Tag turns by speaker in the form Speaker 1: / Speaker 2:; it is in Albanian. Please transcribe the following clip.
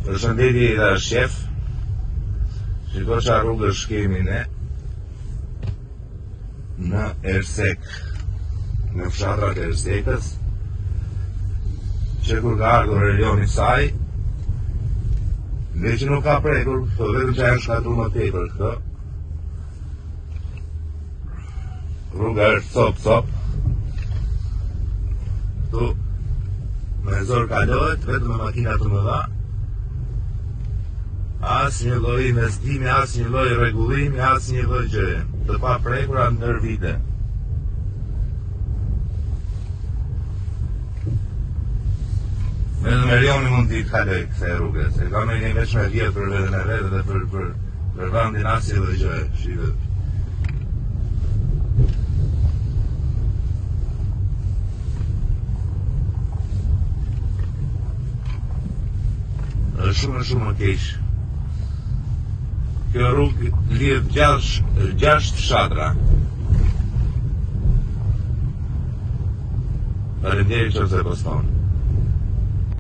Speaker 1: Përshëndetje dhe shef. Shiko qa rrugësh kemi ne në Ersek, në fshatrat e Ersekës, që kur ka ardhur Elioni saj, dhe që nuk ka prekur, të vetëm që janë shkatur më tepër këto. Rruga është cop. Tu me zor kalohet, vetëm me makina të mëdha. As një lloj investimi, as një lloj rregullimi, as një lloj gjëje, të pa prekura ndër vite. Vetëm Elioni mund t'i kaloj kësaj rruge, se ka me një veç me vjetë për veten e vetë dhe për vendin as një lloj gjëje, shihet. Është shumë më keq. Kjo rrugë lidh 6 fshatra. Faleminderit që se poston.